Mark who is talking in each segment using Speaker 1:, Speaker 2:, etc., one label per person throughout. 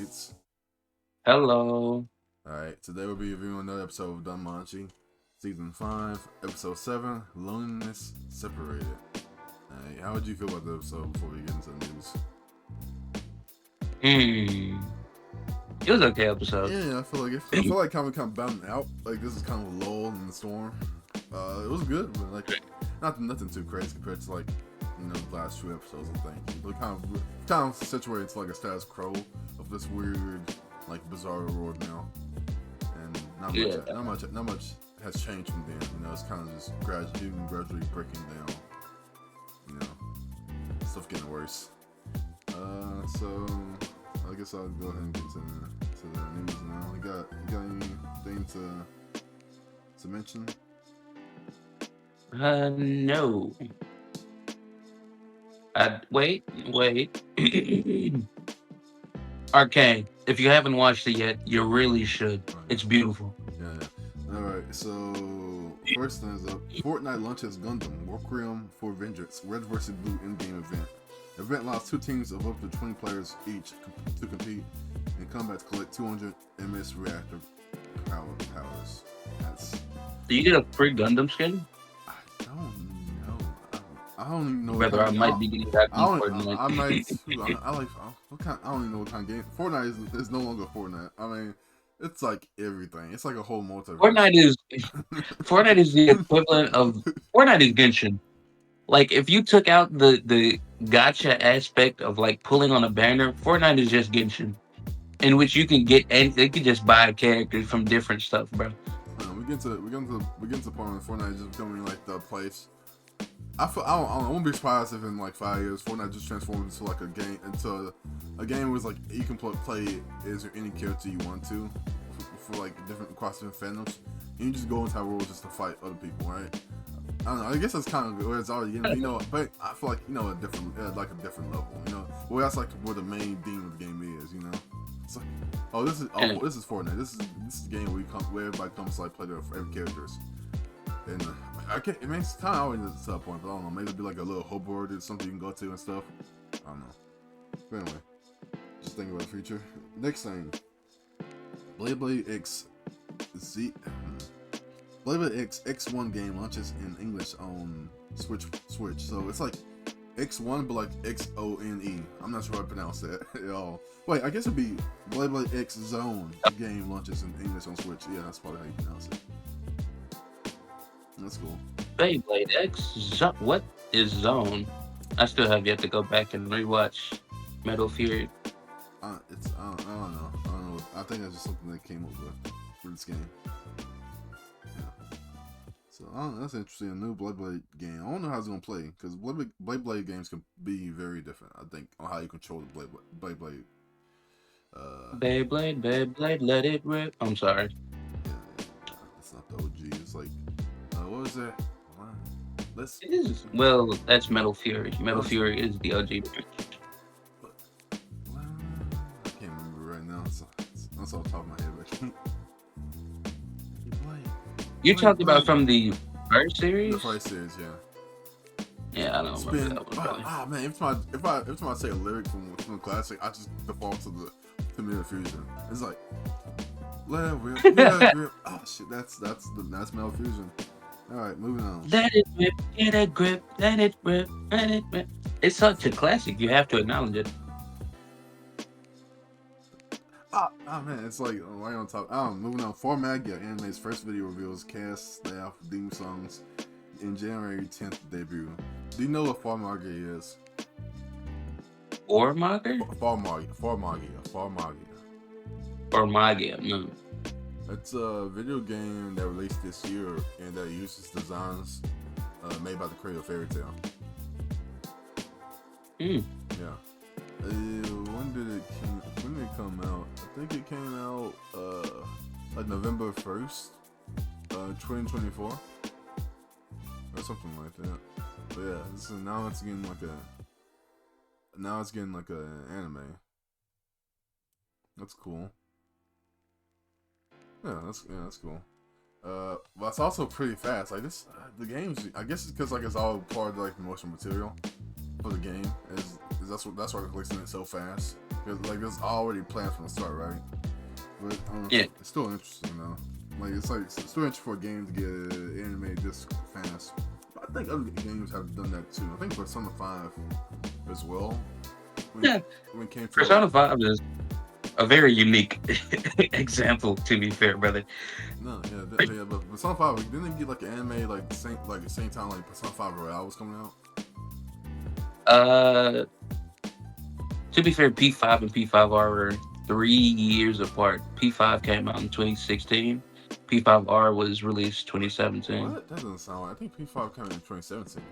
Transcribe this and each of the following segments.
Speaker 1: updates.
Speaker 2: Hello.
Speaker 1: Alright, today we'll be reviewing another episode of DanMachi, Season 5, Episode 7, Loneliness Separated. Alright, how would you feel about the episode before we get into the news?
Speaker 2: It was okay episode.
Speaker 1: Yeah, I feel like kind of bouncing out. Like this is kind of a lull in the storm. It was good, but like nothing too crazy compared to like the last two episodes. I think but kind of situated to like a status quo of this weird like bizarre world now, and not much has changed from then. It's kind of just gradually breaking down. Stuff getting worse. So I guess I'll go ahead and get to the news now. You got anything to mention?
Speaker 2: No. Wait. Arcane. If you haven't watched it yet, you really should. It's beautiful.
Speaker 1: Yeah. Alright, so first thing is up. Fortnite launches Gundam Requiem for Vengeance Red vs. Blue in-game event. The event allows two teams of up to 20 players each to compete in combat to collect 200 MS reactor powers.
Speaker 2: Do you get a free Gundam skin?
Speaker 1: I don't know. I don't even know.
Speaker 2: Whether I might be getting that
Speaker 1: I
Speaker 2: Fortnite.
Speaker 1: I might. I like. What kind? I don't even know what kind of game. Fortnite is no longer Fortnite. I mean, it's like everything. It's like a whole multiverse.
Speaker 2: Fortnite is the equivalent of Fortnite is Genshin. Like if you took out the gotcha aspect of like pulling on a banner, Fortnite is just Genshin, in which you can get and they can just buy characters from different stuff, bro.
Speaker 1: We get to the point where Fortnite is just becoming like the place. I won't be surprised if in like 5 years Fortnite just transforms into like a game where it's like you can play as any character you want to for like different across different fandoms. And you just go into that world just to fight other people, right? I don't know. I guess that's kind of where it's already getting, but I feel like a different level, Well, that's like where the main theme of the game is, It's like, this is Fortnite. This is the game where everybody comes to like play their favorite characters, and it makes kind of always to that point, but I don't know. Maybe it'd be like a little hope board or something you can go to and stuff. I don't know. But anyway, just thinking about the future. Next thing, Blade X X1 game launches in English on Switch. So it's like X1, but like XONE. I'm not sure how to pronounce that at all. Wait, I guess it'd be Blade X Zone game launches in English on Switch. Yeah, that's probably how you pronounce it. That's cool.
Speaker 2: Beyblade X. What is Zone? I still have yet to go back and rewatch Metal Fury.
Speaker 1: I don't know. I think that's just something they came up with for this game. Yeah. So that's interesting. A new Blade game. I don't know how it's gonna play because Blade games can be very different. I think on how you control the Blade.
Speaker 2: Beyblade, let it rip. I'm sorry.
Speaker 1: Yeah, it's not the OG. It's like what was that?
Speaker 2: It is. Well, that's Metal Fury. Metal Fury is the OG.
Speaker 1: I can't remember right now. That's off the top of my head. But I can't.
Speaker 2: You talked about from the first series?
Speaker 1: The first series, yeah.
Speaker 2: Yeah, I don't remember that one. Really.
Speaker 1: Man, every time I say a lyric from the classic, I just default to Metal Fusion. It's like let it rip. Oh shit, that's Metal Fusion. All right, moving on.
Speaker 2: Let it rip, get a grip, let it rip, let it rip. It's such a classic. You have to acknowledge it.
Speaker 1: Oh man, it's like right on top. Moving on. Formagia Anime's first video reveals cast, staff, theme songs in January 10th debut. Do you know what Formagia is?
Speaker 2: Formagia? Formagia. No.
Speaker 1: It's a video game that released this year and that uses designs made by the creator of Fairy Tail. Yeah. When did it come out? I think it came out like November 1st, 2024, or something like that. But yeah, now it's getting like an anime. That's cool. Yeah, that's cool. But it's also pretty fast. Like this, the game's. I guess it's because like it's all part of like the motion material for the game. That's why it's releasing it so fast. Cause like it's already planned from the start, right? But I don't know,
Speaker 2: Yeah.
Speaker 1: it's still interesting though. Like it's still interesting for a game to get animated this fast. I think other games have done that too. I think Persona 5 as well.
Speaker 2: Yeah.
Speaker 1: When it came to
Speaker 2: Persona 5 is a very unique example, to be fair, brother.
Speaker 1: no, yeah, but Persona 5 didn't they get like an anime like the same time like Persona 5 Royale was coming out?
Speaker 2: Uh, to be fair, P5 and P5R were 3 years apart. P5 came out in 2016. P5R was released 2017.
Speaker 1: What? That doesn't sound right. I think P5 came in 2017.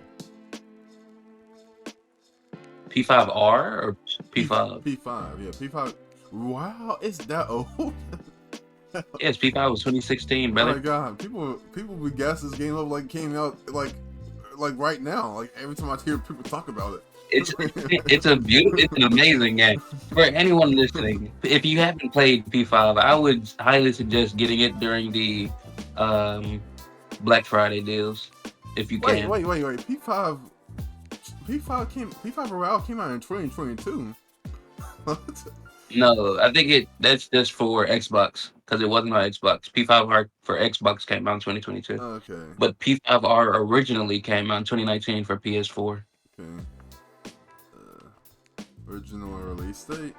Speaker 2: P5R or P5?
Speaker 1: P5, yeah, P5. Wow, it's that old.
Speaker 2: Yes, P5 was 2016,
Speaker 1: Oh
Speaker 2: brother.
Speaker 1: my god, people be gassing this game up like it came out like right now. Like every time I hear people talk about it.
Speaker 2: It's an amazing game. For anyone listening, if you haven't played P5, I would highly suggest getting it during the Black Friday deals, if you can.
Speaker 1: Wait. P5 Royale came out in 2022.
Speaker 2: No, I think that's just for Xbox because it wasn't on Xbox. P5R for Xbox came out in 2022,
Speaker 1: Okay.
Speaker 2: but P5R originally came out in 2019 for PS4.
Speaker 1: Okay. Original release date.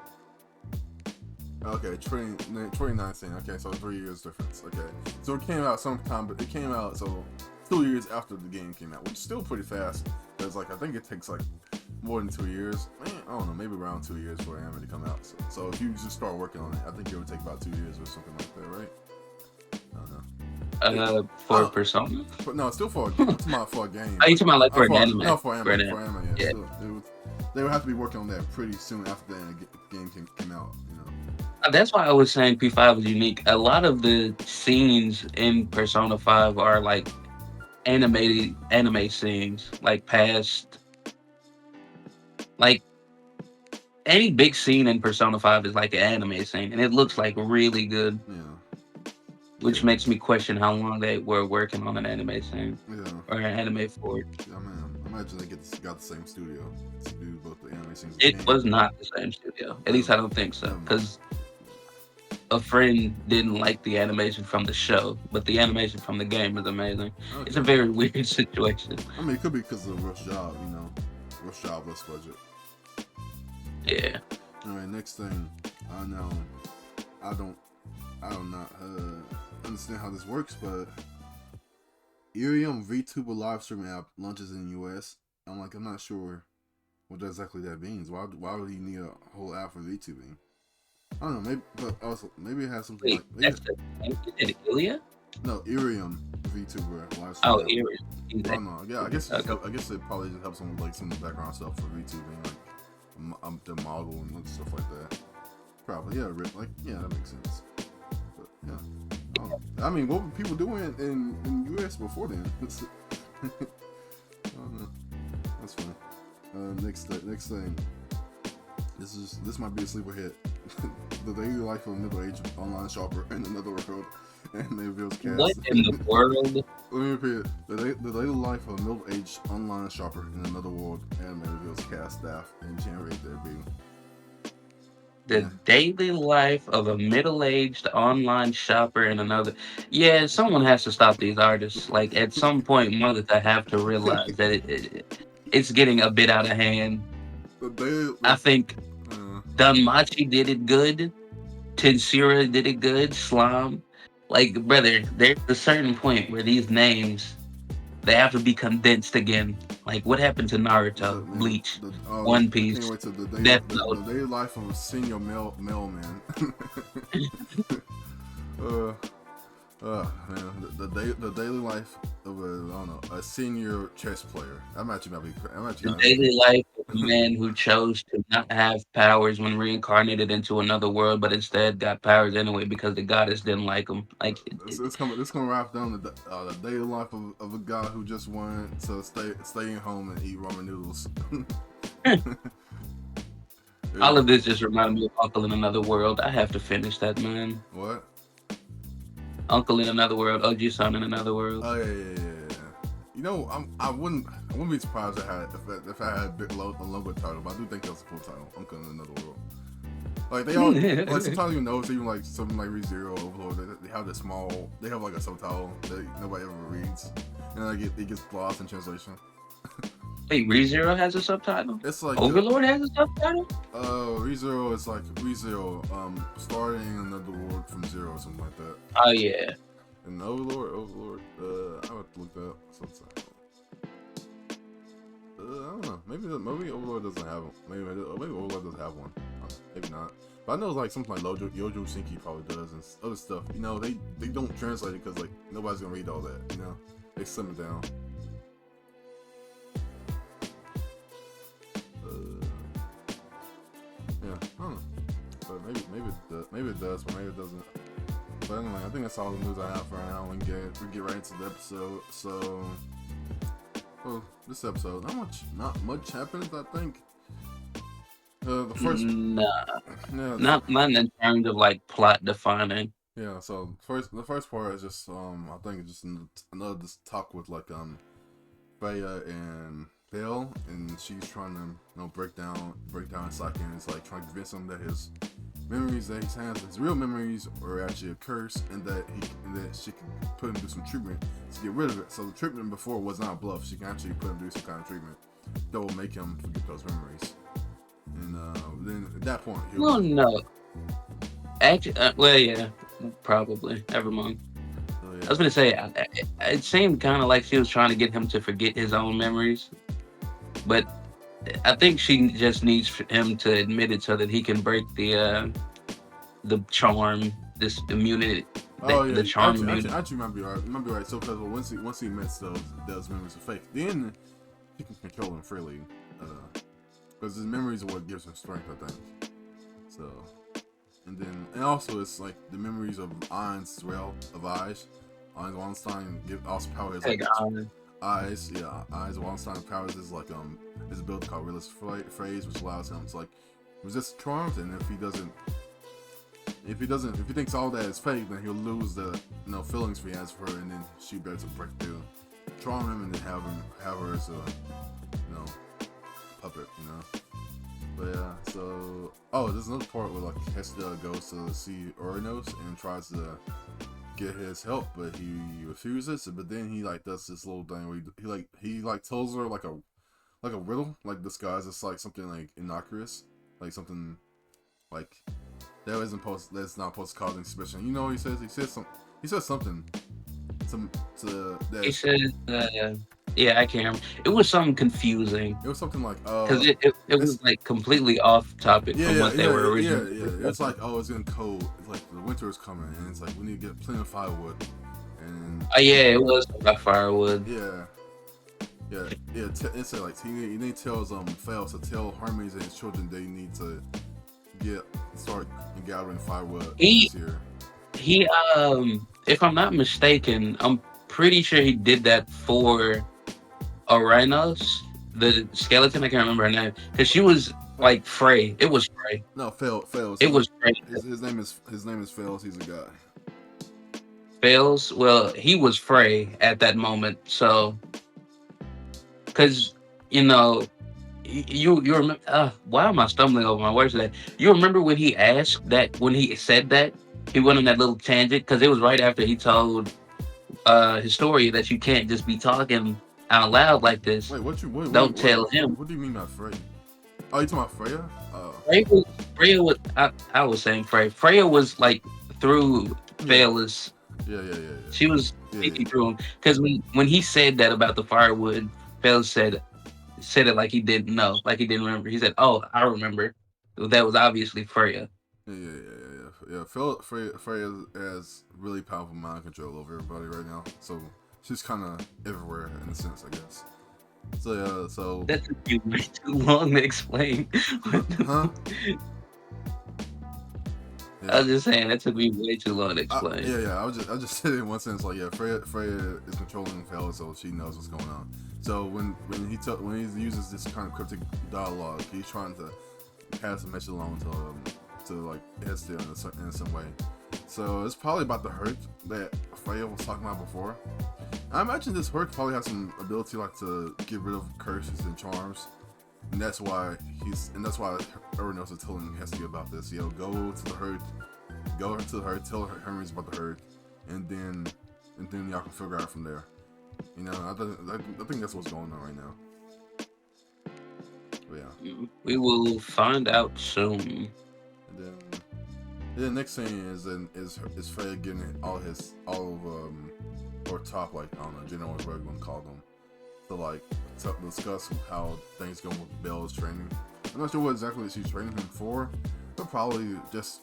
Speaker 1: Okay, 2019. Okay, so 3 years difference. Okay, so it came out sometime, but it came out so 2 years after the game came out, which is still pretty fast. Because like I think it takes like more than 2 years. Man, I don't know, maybe around 2 years for anime to come out. So if you just start working on it, I think it would take about 2 years or something like that, right? I don't know.
Speaker 2: For Persona?
Speaker 1: But no, still for a game. For a game.
Speaker 2: Are you talking about like for an anime?
Speaker 1: No, for anime.
Speaker 2: For
Speaker 1: anime, yeah.
Speaker 2: Yeah.
Speaker 1: Still, they would have to be working on that pretty soon after the game came out, you know.
Speaker 2: That's why I was saying P5 is unique. A lot of the scenes in Persona 5 are like animated anime scenes, like past, like any big scene in Persona 5 is like an anime scene, and it looks like really good.
Speaker 1: Yeah.
Speaker 2: Which makes me question how long they were working on an anime scene.
Speaker 1: Yeah.
Speaker 2: Or an anime for it.
Speaker 1: Yeah, man. Imagine they got the same studio to do both the anime scenes.
Speaker 2: It was not the same studio. At least I don't think so. Because a friend didn't like the animation from the show, but the animation from the game is amazing. Okay. It's a very weird situation.
Speaker 1: I mean, it could be because of the rush job, you know. Rush job, less budget.
Speaker 2: Yeah.
Speaker 1: Alright, next thing. I know. I don't not understand how this works, but Irium VTuber live streaming app launches in the US. I'm not sure what exactly that means. Why would you need a whole app for VTubing? I don't know, maybe, but also maybe it has something.
Speaker 2: Wait, that's the name? Is it Ilya?
Speaker 1: No, Irium VTuber live streaming.
Speaker 2: Oh,
Speaker 1: app.
Speaker 2: Irium.
Speaker 1: I don't know. Yeah, I guess it probably just helps them with like some of the background stuff for VTubing, like the model and stuff like that. Probably, yeah, that makes sense. But yeah. I mean, what were people doing in US before then? I don't know. That's funny. Next thing. This might be a sleeper hit. The daily life of a middle-aged online shopper in another world. And they reveals cast.
Speaker 2: What in the world?
Speaker 1: Let me repeat it. The daily life of a middle-aged online shopper in another world. Anime reveals cast, staff, and generate their being.
Speaker 2: The daily life of a middle-aged online shopper in another. Yeah, someone has to stop these artists. Like at some point, Mother have to realize that it's getting a bit out of hand. I think DanMachi did it good. Tensura did it good. Slime. Like, brother, there's a certain point where these names, they have to be condensed again. Like, what happened to Naruto, Bleach, One Piece, Death Note?
Speaker 1: The daily life of a senior mailman. Man, the daily life of a senior chess player.
Speaker 2: The daily life of a man who chose to not have powers when reincarnated into another world, but instead got powers anyway because the goddess didn't like him. Like
Speaker 1: it's gonna wrap down the daily life of a guy who just wanted to stay home and eat ramen noodles.
Speaker 2: All of this just reminded me of Uncle in Another World. I have to finish that, man.
Speaker 1: What?
Speaker 2: Uncle in Another World, OG-san in Another World.
Speaker 1: Oh yeah. You know, I wouldn't be surprised if I had a logo title, but I do think that's a full title, Uncle in Another World. Like they all like sometimes you notice even like something like ReZero Overlord, they have this small, they have like a subtitle that nobody ever reads, and like it gets lost in translation.
Speaker 2: Wait, ReZero has a subtitle?
Speaker 1: It's like
Speaker 2: Overlord has a subtitle?
Speaker 1: ReZero is like ReZero, starting another world from zero or something like that.
Speaker 2: Oh yeah.
Speaker 1: And Overlord, I have to look that up sometime. I don't know. Maybe Overlord doesn't have one. Maybe Overlord doesn't have one. Maybe not. But I know like something like Yojo Senki probably does and other stuff. You know, they don't translate it because like nobody's gonna read all that. You know, they slim it down. Yeah, I don't know. But maybe it does, but maybe it doesn't. But anyway, I think that's all the news I have for right now. We get right into the episode. So, this episode, not much happens. I think. The first,
Speaker 2: not in terms of like plot defining.
Speaker 1: Yeah, so the first part is just I think it's just another talk with like Freya and Bill, and she's trying to break down his psyche, and it's like trying to convince him that his memories that he has, his real memories, are actually a curse, and that she can put him through some treatment to get rid of it. So the treatment before was not a bluff. She can actually put him through some kind of treatment that will make him forget those memories. And then at that point,
Speaker 2: no. Actually, well, yeah, probably. Never mind.
Speaker 1: So, yeah.
Speaker 2: I was gonna say, it seemed kind of like she was trying to get him to forget his own memories, but I think she just needs him to admit it so that he can break the charm, this immunity. The charm immunity.
Speaker 1: Actually, might be right. So, because once he admits those memories are fake, then he can control them freely. Because his memories are what gives him strength, I think. So, and also it's like the memories of Ainz as well, of Ainz Wallenstein also power his Ainz, yeah, Ainz Wallenstein powers is like his ability called Realist Phrase, which allows him to like resist charms, and if he thinks all that is fake, then he'll lose the feelings he has for her, and then she better to break through, charm him, and then have her as a puppet, But yeah, so there's another part where like Hestia goes to see Uranos and tries to get his help, but he refuses. But then he like does this little thing where he tells her like a riddle, like disguised as like something like innocuous, like something like that's not supposed to cause any suspicion. You know what he says? He says something to that.
Speaker 2: He says. Yeah, I can't remember. It was something confusing.
Speaker 1: It was something like
Speaker 2: because it was like completely off topic from what they were originally.
Speaker 1: Yeah. It's like it's getting cold. It's like the winter is coming, and it's like we need to get plenty of firewood. And
Speaker 2: it was about firewood.
Speaker 1: Yeah. It's like he tells Fails to tell Hermes and his children they need to start gathering firewood this year.
Speaker 2: He if I'm not mistaken, I'm pretty sure he did that for Uranos, the skeleton. I can't remember her name because she was like Frey. It was Frey.
Speaker 1: No, Fails.
Speaker 2: It was Frey.
Speaker 1: His name is Fails. He's a guy.
Speaker 2: Fails. Well, he was Frey at that moment. So, because you remember. Why am I stumbling over my words today? You remember when he said that he went on that little tangent because it was right after he told Historia that you can't just be talking out loud like this. Don't tell him.
Speaker 1: What do you mean by Freya? Oh, you talking about Freya?
Speaker 2: Freya was. I was saying Freya. Freya was like through Faelus.
Speaker 1: Yeah.
Speaker 2: She was speaking through him because when he said that about the firewood, Faelus said it like he didn't know, like he didn't remember. He said, "Oh, I remember." That was obviously Freya.
Speaker 1: Yeah. Freya has really powerful mind control over everybody right now, so she's kind of everywhere in a sense, I guess. So yeah, so
Speaker 2: that took me way too long to explain.
Speaker 1: Huh?
Speaker 2: I was just saying that took me way too long to explain.
Speaker 1: I just said it in one sense, like Freya is controlling Faelus, so she knows what's going on. So when he uses this kind of cryptic dialogue, he's trying to pass a message along to like Hestia in some way. So it's probably about the hurt that Freya was talking about before. I imagine this hurt probably has some ability like to get rid of curses and charms. and that's why everyone else is telling Hesky about this. Go to the herd, tell her Henry's about the herd, and then y'all can figure out from there. I think that's what's going on right now. But yeah,
Speaker 2: We will find out soon.
Speaker 1: and then the next thing is Freya getting all of or top, like, I don't know, general, whatever you want to call them, to discuss how things go with Belle's training. I'm not sure what exactly she's training him for, but probably just,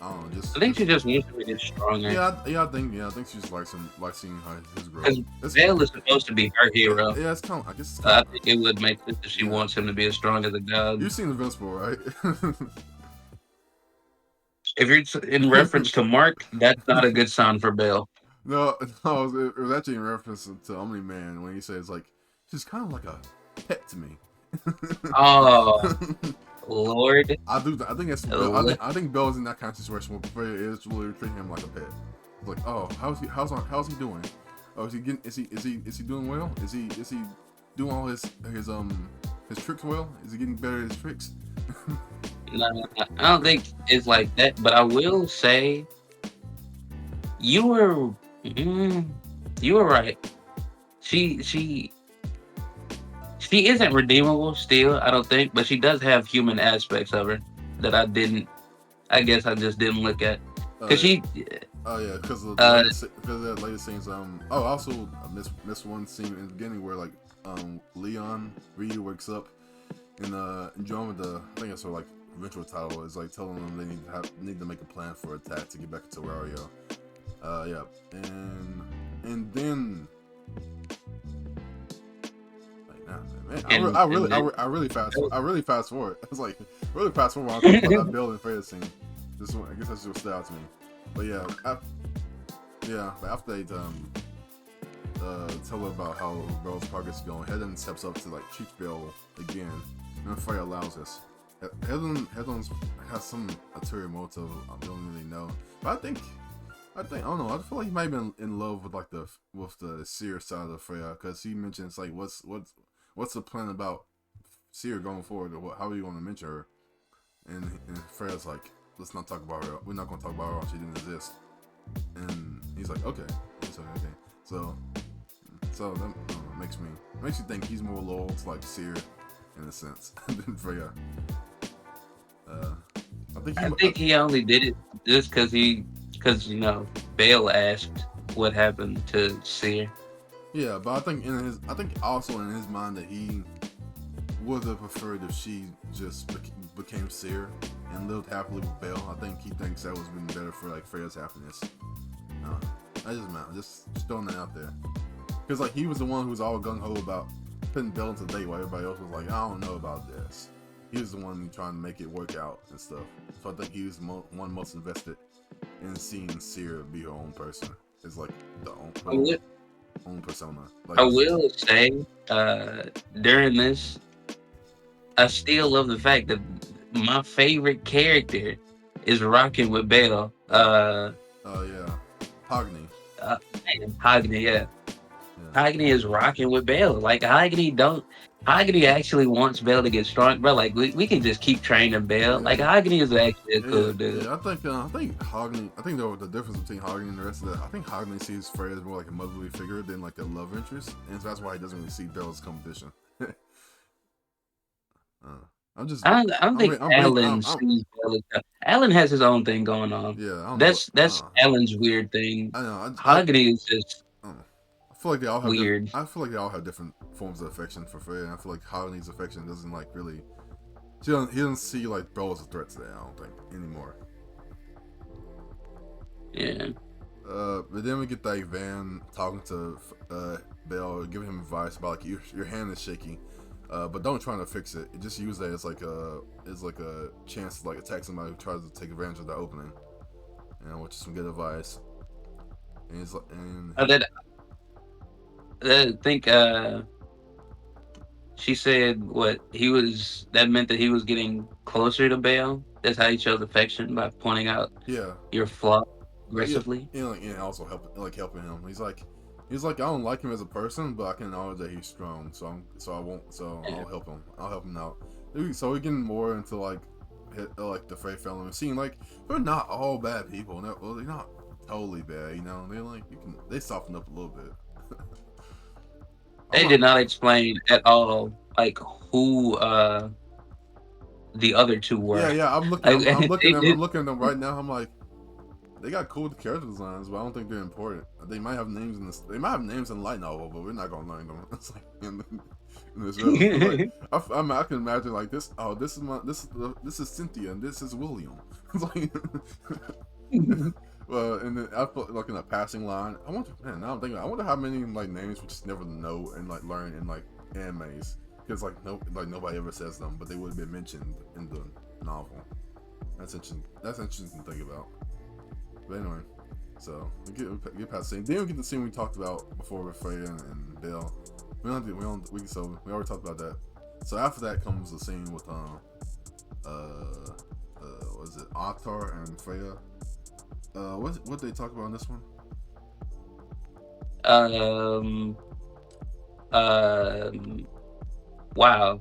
Speaker 1: I don't know,
Speaker 2: I think she just wants to get stronger.
Speaker 1: I think she's seeing his growth.
Speaker 2: Because Belle is supposed to be her hero.
Speaker 1: Yeah, it's kind of, I guess.
Speaker 2: I think it would make sense if she wants him to be as strong as a god.
Speaker 1: You've seen Invincible, right?
Speaker 2: If you're in reference to Mark, that's not a good sign for Belle.
Speaker 1: No, it was actually in reference to Omni-Man when he says, like, she's kind of like a pet to me.
Speaker 2: Oh, Lord.
Speaker 1: I think that's. I think Belle's in that kind of situation where Freya is really treating him like a pet. It's like, oh, how's he doing? Oh, is he doing well? Is he doing all his tricks well? Is he getting better at his tricks?
Speaker 2: No, I don't think it's like that. But I will say, you were right. She isn't redeemable still, I don't think, but she does have human aspects of her that I guess I just didn't look at. Because
Speaker 1: because of the latest scenes. Also miss one scene in the beginning where, like, Leon Ryu wakes up and Andromeda, I think it's her, like, eventual title, is, like, telling them they need to make a plan for attack to get back to Terraria. And then. Man, I really fast forward. It's like really fast forward when I talk about that Belle and Freya scene. I guess that's what stood out to me. But but after they tell her about how Belle's progress is going, Hedon steps up to, like, teach Belle again, and Freya allows this. Hedon has some ulterior motive I don't really know, but I think I don't know. I feel like he might have been in love with, like, with the Seer side of Freya, because he mentions, like, what's the plan about Seer going forward, or how are you going to mention her? And Freya's like, let's not talk about her. We're not going to talk about her while she didn't exist. And he's like, okay. So that makes you think he's more loyal to, like, Seer in a sense than Freya.
Speaker 2: I think he only did it just because Bale asked what happened to Seer.
Speaker 1: Yeah, but I think also in his mind that he would have preferred if she just became Seer and lived happily with Bale. I think he thinks that would have been better for, like, Freya's happiness. Just throwing that out there, because, like, he was the one who was all gung ho about putting Bale into the date, while everybody else was like, I don't know about this. He was the one trying to make it work out and stuff. So I think he was one most invested in seeing Seer be her own person. It's like the own persona. Like,
Speaker 2: I will say, during this, I still love the fact that my favorite character is rocking with Bale.
Speaker 1: Hogni.
Speaker 2: Hogni, yeah. Hogni is rocking with Bale. Like, Hogni actually wants Bale to get strong, bro. Like, we can just keep training Bale. Like, Hogni is actually a cool dude.
Speaker 1: Yeah, I think Hogni. I think the difference between Hogni and the rest of that, I think Hogni sees Freya as more like a motherly figure than, like, a love interest, and so that's why he doesn't really see Bale as competition. I don't think
Speaker 2: Alan sees Bale as. Alan has his own thing going on.
Speaker 1: Yeah,
Speaker 2: that's Alan's weird thing.
Speaker 1: I know.
Speaker 2: Hogni is just.
Speaker 1: I feel like they all have
Speaker 2: weird.
Speaker 1: I feel like they all have different forms of affection for Freya, and I feel like Hogni's affection doesn't, like, really. He doesn't see, like, Belle as a threat today. I don't think anymore.
Speaker 2: Yeah.
Speaker 1: But then we get, like, Van talking to Belle, giving him advice about, like, your hand is shaky, but don't try to fix it. Just use that as like a chance to, like, attack somebody who tries to take advantage of that opening. Which is some good advice. And he's like,
Speaker 2: I think she said that meant that he was getting closer to Bale. That's how he shows affection, by pointing out your flaw aggressively.
Speaker 1: And also helping him. He's like, He's like, I don't like him as a person, but I can acknowledge that he's strong.
Speaker 2: Yeah.
Speaker 1: I'll help him. I'll help him out. So we're getting more into like the Frey family and seeing like they're not all bad people. They're not totally bad. You know, they're like they soften up a little bit. I'm
Speaker 2: They
Speaker 1: not.
Speaker 2: did not explain at all like who the other two
Speaker 1: Yeah,
Speaker 2: were.
Speaker 1: yeah. I'm looking.
Speaker 2: Like
Speaker 1: I'm looking
Speaker 2: they
Speaker 1: at them.
Speaker 2: did.
Speaker 1: I'm looking at them right now. I'm like, they got cool character designs, but I don't think they're important. They might have names in this. They might have names in light novel, but we're not gonna learn them. It's like in this show. Like I can imagine like this. Oh, this is Cynthia and this is William. It's like, well, and then I put like in a passing line. I wonder, man. Now I'm thinking. I wonder how many like names we just never know and like learn in like animes because like nobody ever says them, but they would have been mentioned in the novel. That's interesting. That's interesting to think about. But anyway, so we get past the scene. Then we get the scene we talked about before with Freya and Bill. We already talked about that. So after that comes the scene with what is it, Ottar and Freya? What they talk about in this one?
Speaker 2: um um wow.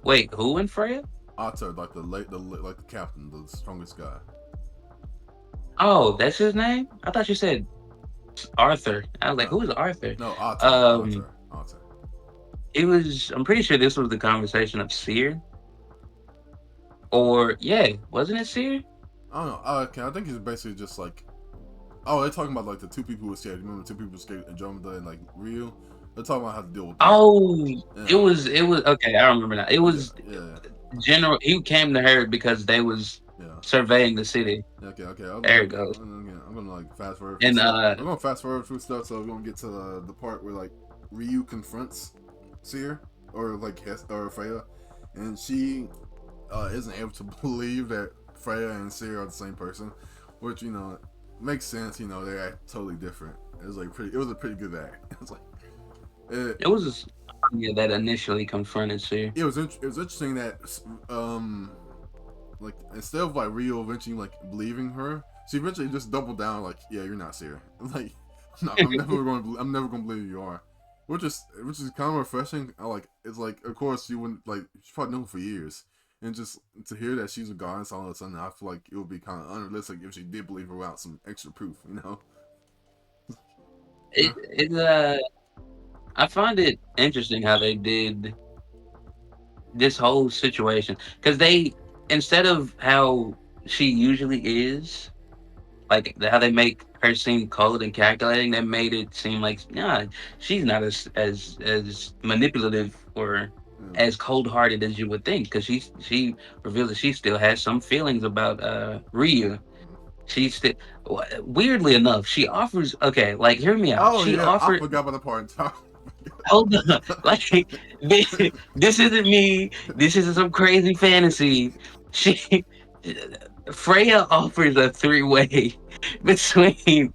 Speaker 2: Wait, who in Freya?
Speaker 1: Ottar, like like the captain, the strongest guy.
Speaker 2: Oh, that's his name? I thought you said Arthur. I was like,
Speaker 1: No,
Speaker 2: who is Arthur?
Speaker 1: no, Ottar,
Speaker 2: Um
Speaker 1: Ottar, Ottar.
Speaker 2: it was I'm pretty sure this was the conversation of Seer. Or yeah, wasn't it Seer?
Speaker 1: I don't know. Okay, I think he's basically just like. Oh, they're talking about like the two people who escaped. Remember the two people who escaped Andromeda and like Rio? They're talking about how to deal with that.
Speaker 2: Oh,
Speaker 1: Yeah.
Speaker 2: it was okay, I remember now. It
Speaker 1: Oh yeah,
Speaker 2: was
Speaker 1: yeah,
Speaker 2: General he came to her because they was
Speaker 1: yeah.
Speaker 2: surveying the city.
Speaker 1: Okay.
Speaker 2: There it goes.
Speaker 1: I'm gonna like fast forward through
Speaker 2: And
Speaker 1: stuff. I'm gonna fast forward through stuff, so we're gonna get to the part where like Ryu confronts Seer or like or Freya, and she isn't able to believe that Freya and Seer are the same person, which makes sense. They act totally different. It was like pretty. It was a pretty good act. It's like it,
Speaker 2: it was just yeah, that initially confronted Seer.
Speaker 1: it was interesting that like instead of like Rio eventually like believing her, she eventually just doubled down like, yeah, you're not Sarah. Like, no, I'm never gonna believe you are. Which is kind of refreshing. It's like of course she wouldn't like she probably knew for years, and just to hear that she's a goddess all of a sudden, I feel like it would be kind of unrealistic if she did believe her without some extra proof.
Speaker 2: It
Speaker 1: Yeah.
Speaker 2: it I find it interesting how they did this whole situation because they instead of how she usually is, like how they make her seem cold and calculating, they made it seem like nah, she's not as manipulative or
Speaker 1: Yeah.
Speaker 2: as cold hearted as you would think because she reveals that she still has some feelings about Ryu. She still weirdly enough she offers okay like hear me out.
Speaker 1: Oh
Speaker 2: She
Speaker 1: yeah, I
Speaker 2: offered
Speaker 1: forgot about the part in time.
Speaker 2: hold on like this isn't me. This isn't some crazy fantasy. She Freya offers a three-way between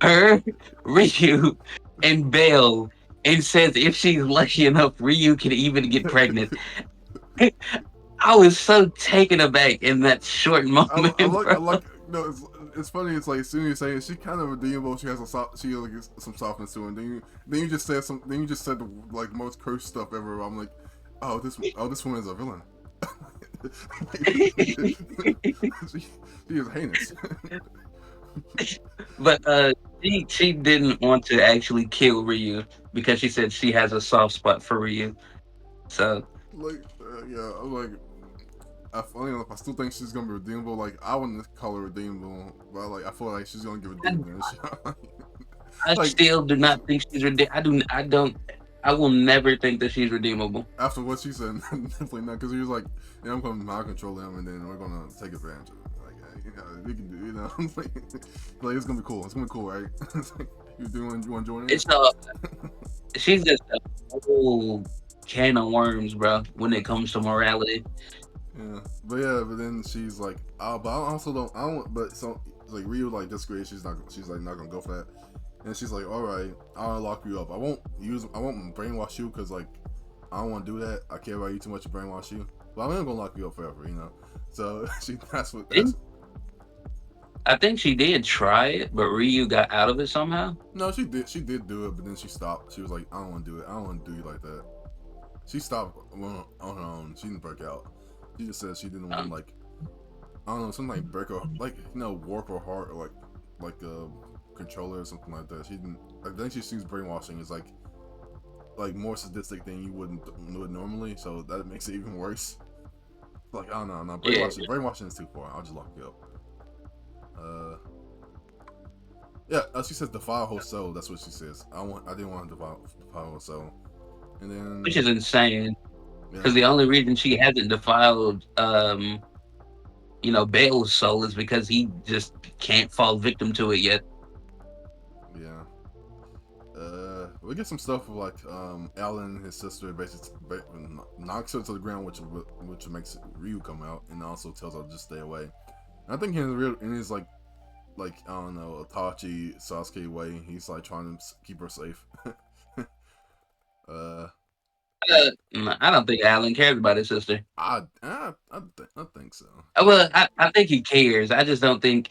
Speaker 2: her, Ryu, and Belle, and says if she's lucky enough, Ryu can even get pregnant. I was so taken aback in that short moment,
Speaker 1: I
Speaker 2: bro.
Speaker 1: like. No, it's funny. It's like as soon as you say it, she kind of redeemable. She has she like some softness to her. And then you just said some. Then you just said the like most cursed stuff ever. I'm like, this woman is a villain. She is heinous.
Speaker 2: But she didn't want to actually kill Ryu because she said she has a soft spot for Ryu. So
Speaker 1: Like, yeah, I'm like, funny enough, I still think she's gonna be redeemable. Like, I wouldn't call her redeemable, but like, I feel like she's gonna give a
Speaker 2: I,
Speaker 1: decent shot.
Speaker 2: I
Speaker 1: Like,
Speaker 2: still do not think she's I do I don't I will never think that she's redeemable.
Speaker 1: after what she said, definitely not. Because he was like, "Yeah, I'm going to mind control him, and then we're gonna take advantage of it." Like, we can do, like it's gonna be cool. It's gonna be cool, right? It's like, you want to join in?
Speaker 2: It's she's just a whole can of worms, bro. When it comes to morality,
Speaker 1: But then she's like, oh, but I also don't, I don't, but so like Ryu like disagrees. She's like not gonna go for that, and she's like, all right, I'll lock you up. I won't brainwash you because like I don't want to do that. I care about you too much to brainwash you, but I'm not gonna lock you up forever, So she
Speaker 2: I think she did try it, but Ryu got out of it somehow.
Speaker 1: No, she did. She did do it, but then she stopped. She was like, "I don't want to do it. I don't want to do you like that." She stopped on her own. She didn't break out. She just said she didn't want
Speaker 2: Um,
Speaker 1: like I don't know something like break her like warp her heart or like a controller or something like that. She didn't. I think she sees brainwashing is like more sadistic than you wouldn't do it normally. So that makes it even worse. Like I don't know. No,
Speaker 2: yeah,
Speaker 1: brainwashing is too far. I'll just lock you up. Uh. Yeah, she says defile whole soul. That's what she says. I didn't want to defile whole soul. And
Speaker 2: which
Speaker 1: then
Speaker 2: is insane
Speaker 1: yeah,
Speaker 2: because the only reason she hasn't defiled, Bale's soul is because he just can't fall victim to it yet.
Speaker 1: yeah. We get some stuff with like Alan, his sister, basically knocks her to the ground, which makes Ryu come out, and also tells her to just stay away. And I think in his like I don't know Itachi Sasuke way, he's like trying to keep her safe. uh,
Speaker 2: I don't think Alan cares about his sister.
Speaker 1: I think so.
Speaker 2: Well, I think he cares. I just don't think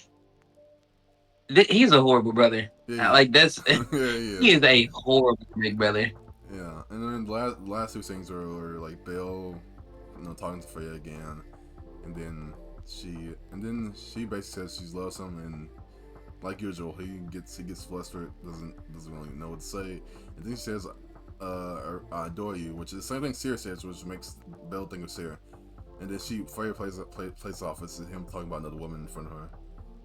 Speaker 2: he's a horrible brother.
Speaker 1: Yeah,
Speaker 2: Like that's
Speaker 1: yeah, he
Speaker 2: he
Speaker 1: is.
Speaker 2: is a horrible big brother.
Speaker 1: Yeah, and then last two things were like Bill, talking to Freya again, and then she basically says she loves him, and like usual, he gets flustered, doesn't really know what to say, and then she says, "I adore you," which is the same thing Seer says, which makes Bill think of Seer, and then Freya plays off as him talking about another woman in front of her,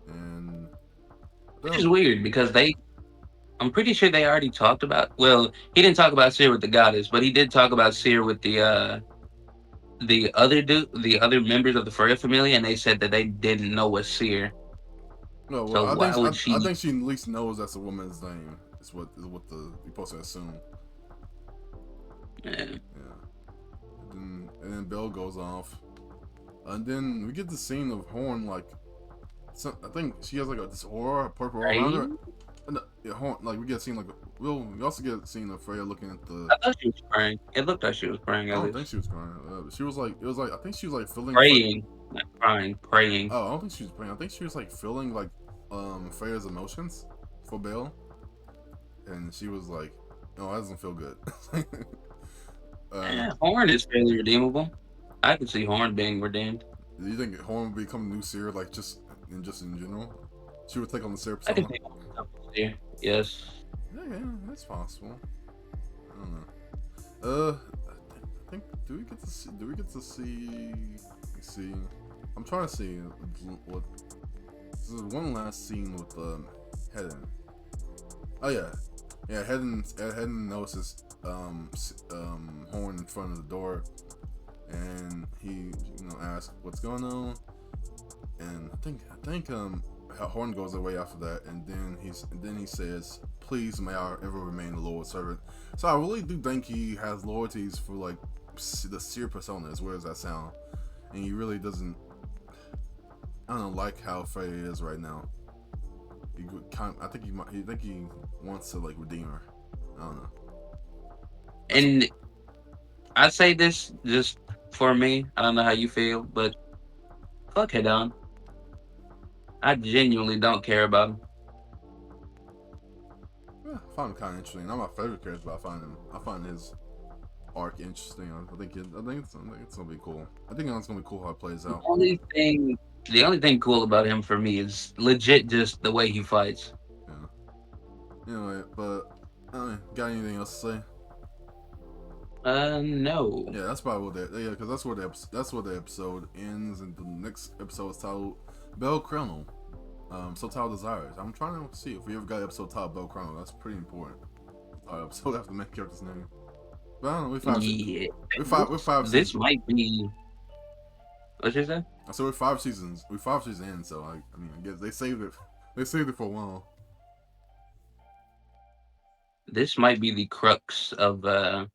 Speaker 1: and
Speaker 2: Which is
Speaker 1: boom.
Speaker 2: weird because I'm pretty sure they already talked about. Well, he didn't talk about Seer with the goddess, but he did talk about Seer with the other members of the Freya family, and they said that they didn't know what Seer.
Speaker 1: No, well,
Speaker 2: So why would
Speaker 1: I
Speaker 2: she?
Speaker 1: think she at least knows that's a woman's name. Is what the you're supposed to assume.
Speaker 2: Yeah.
Speaker 1: Yeah. And then Bell goes off, and then we get the scene of Horn like, I think she has like this aura, purple aura around
Speaker 2: Right?
Speaker 1: her. And yeah, Horn like we get a scene like we also get a scene of Freya looking at the.
Speaker 2: I thought she was praying. It looked like she was praying
Speaker 1: I
Speaker 2: at
Speaker 1: don't think
Speaker 2: least.
Speaker 1: she was crying. She was like it was like I think she was like feeling.
Speaker 2: Praying, not crying, praying.
Speaker 1: Oh, I don't think she was praying. I think she was like feeling like Freya's emotions for Bell, and she was like, "No, that doesn't feel good." uh,
Speaker 2: Horn is fairly redeemable. I could see Horn being redeemed.
Speaker 1: do you think Horn would become new Seer, like just in general? She would take on the Seer
Speaker 2: I could
Speaker 1: persona.
Speaker 2: see Horn becoming Seer. Yes.
Speaker 1: Yeah, that's possible. I don't know. I think do we get to see? Do we get to see? Let's see. I'm trying to see what. There's one last scene with Hedden. Oh yeah, yeah. Hedden notices Horn in front of the door, and he asks what's going on, and I think Horn goes away after that, and then he says, "Please may I ever remain the Lord's servant." So I really do think he has loyalties for like the Seer persona, as weird as that sound, and he really doesn't. I don't know, like how Freya is right now. I think he wants to like redeem her. I don't know. That's
Speaker 2: And I say this just for me. I don't know how you feel, but fuck Hedon. I genuinely don't care about him.
Speaker 1: yeah, I find him kind of interesting. Not my favorite character, but I find his arc interesting. I think it's gonna be cool. I think it's gonna be cool how it plays
Speaker 2: The
Speaker 1: out.
Speaker 2: only thing, the only thing cool about him for me is legit just the way he fights.
Speaker 1: Yeah. Anyway, but got anything else to say?
Speaker 2: No.
Speaker 1: Yeah, that's probably what because that's where the episode ends, and the next episode is titled Bell Chrono. So titled Desires. I'm trying to see if we ever got an episode titled Bell Chrono. That's pretty important. Episode after the main character's name. But I don't know.
Speaker 2: Yeah.
Speaker 1: We're five
Speaker 2: This
Speaker 1: seasons.
Speaker 2: might be. What you say?
Speaker 1: So we're 5 seasons. We're 5 seasons in. So I mean, I guess they saved it. They saved it for a while.
Speaker 2: This might be the crux of
Speaker 1: Yeah.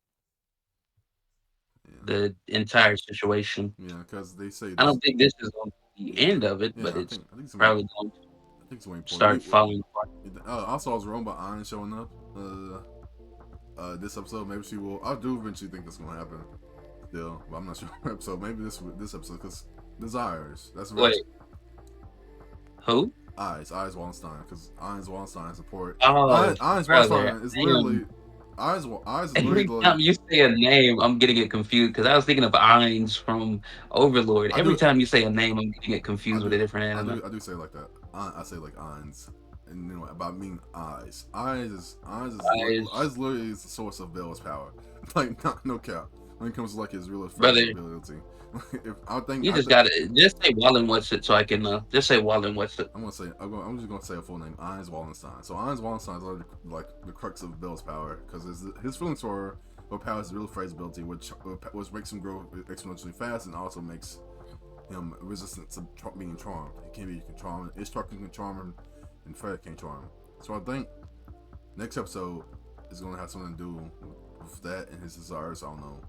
Speaker 2: the entire situation.
Speaker 1: Yeah, because they say
Speaker 2: I
Speaker 1: this.
Speaker 2: don't think this is going to be the
Speaker 1: Yeah.
Speaker 2: end of it, but
Speaker 1: Yeah,
Speaker 2: it's
Speaker 1: I think it's gonna be.
Speaker 2: probably going to
Speaker 1: I think it's gonna be important.
Speaker 2: start falling apart.
Speaker 1: Also, I was wrong about Iron showing up. This episode, maybe she will. I do eventually think that's gonna happen. Still, but I'm not sure. Episode, maybe this episode, because Desires. That's right.
Speaker 2: Wait, who?
Speaker 1: Eyes Wallenstein, because Eyes Wallenstein support.
Speaker 2: Oh,
Speaker 1: Eyes
Speaker 2: brother.
Speaker 1: Wallenstein is
Speaker 2: Damn.
Speaker 1: literally Eyes is
Speaker 2: Every
Speaker 1: literally like
Speaker 2: time you say a name, I'm getting it confused because I was thinking of Ainz from Overlord.
Speaker 1: I
Speaker 2: Every
Speaker 1: do
Speaker 2: time you say a name, I'm getting it
Speaker 1: I
Speaker 2: confused with a
Speaker 1: do
Speaker 2: different anime.
Speaker 1: I do say it like that. I say like Eyes, and you know about mean Eyes.
Speaker 2: Eyes,
Speaker 1: Eyes literally is the source of Bell's power. Like no cap. When it comes to like his real
Speaker 2: brother.
Speaker 1: fragile ability. if
Speaker 2: You
Speaker 1: I
Speaker 2: just
Speaker 1: think
Speaker 2: got to just say Wallen what's it so I can just say Wallen what's it.
Speaker 1: I'm just gonna say a full name, Irons Wallenstein. So Irons Wallenstein is like the crux of Bill's power because his feelings for power is real phrasability, which makes him grow exponentially fast and also makes him resistant to being charmed. He can't be charmed. Ishtar can charm him, and Freya can't charm him. So I think next episode is gonna have something to do with that and his desires. I don't know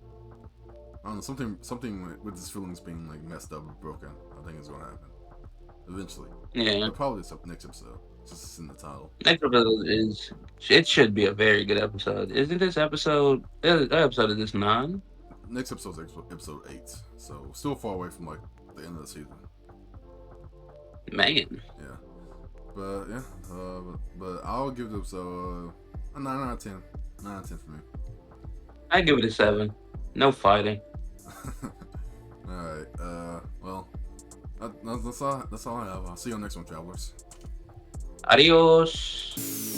Speaker 1: something with his feelings being like messed up or broken. I think it's gonna happen eventually.
Speaker 2: Yeah.
Speaker 1: But probably it's next episode. Just in the title.
Speaker 2: Next episode is it should be a very good episode. Isn't this episode? That episode is this 9?
Speaker 1: Next episode's episode 8. So still far away from like the end of the season.
Speaker 2: Man,
Speaker 1: Yeah. But yeah. But I'll give the episode a 9 out of 10. 9 out of 10 for me.
Speaker 2: I give it a 7. No fighting.
Speaker 1: Alright. Well. That's all I have. I'll see you on the next one, travelers.
Speaker 2: Adios.